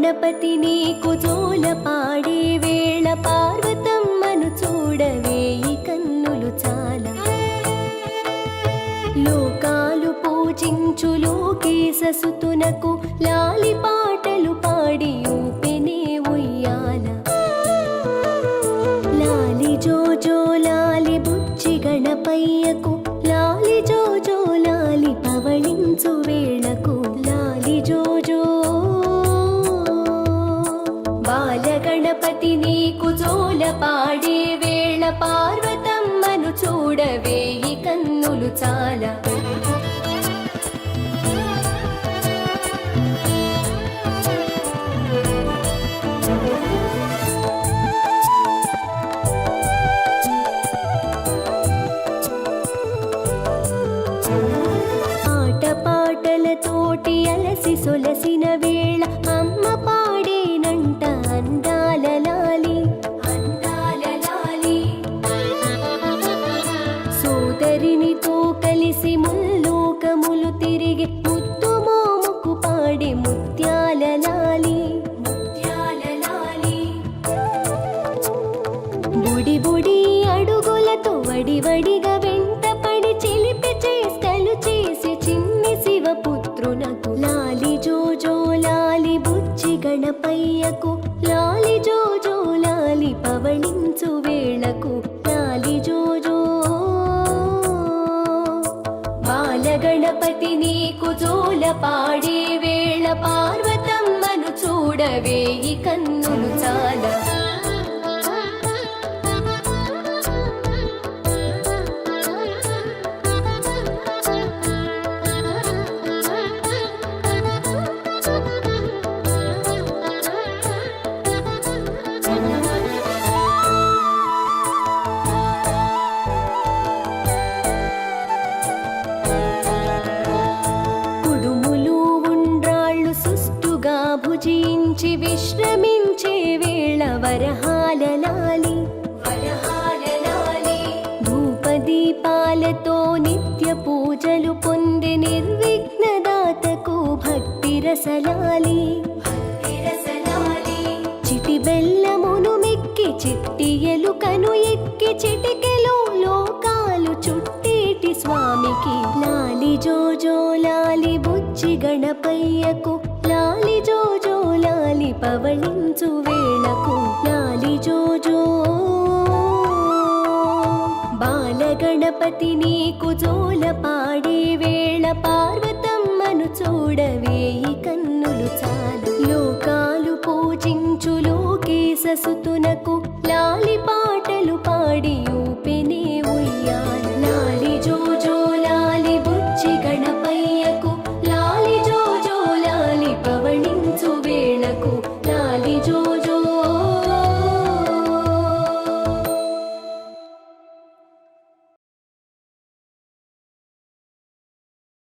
గణపతి నీకు జోల పాడే వేళ పార్వతమ్మను చూడవేయి కన్నులు చాలా లోకాలు పూజించు లోకేశ సుతునకు లాలి పాటలు పాడి ఊపెనే ఉయ్యాల లాలి జోజో లాలి బుచ్చి గణపయ్యకు లాలి జోజో లాలి పవళించు వేళకు లాలి జోజో బాలగణపతి నీకు జోల పాడే వేళ పార్వతమ్మను చూడవేయి కన్నులు చాలా ఆటపాటలతోటి అలసి సొలసిన వేళ అమ్మ పాడేనంట అందాల లాలి అందాల లాలి సోదరినితో కలిసి ముల్లోకములు తిరిగి ముత్తు మోముకు పాడే ముత్యాల లాలి ముత్యాల లాలి బుడి బుడి అడుగులతో వడివడిగా వెంటపడి చిలిపి చేష్టలు చేసి చిన్ని శివపుత్రునకు లాలి జోజో లాలి బుచ్చి గణపయ్యకు లాలి జోజో లాలి పవళించు వేళకు లాలి జోజో బాలగణపతి నీకు జోల పాడే వేళ పార్వతమ్మను చూడవేయి కన్నులు చాలా భుజించి విశ్రమించే వేళ వరహాల లాలి వరహాల లాలి ధూపదీపాలతో నిత్య పూజలు పొందే నిర్విఘ్నదాతకు భక్తి రసలాలి చిటి బెల్లమును మెక్కి చిట్టి ఎలుకను ఎక్కి చిటికెలో లోకాలు చుట్టేటి స్వామికి లాలి జోజో లాలి బుచ్చి గణపయ్యకు లాలి జోజో లాలి పవళించు వేళకు లాలి జోజో బాలగణపతి నీకు జోల పాడే వేళ పార్వతమ్మను చూడవేయి కన్నులు చాలా లోకాలు పూజించు లోకేశ సుతునకు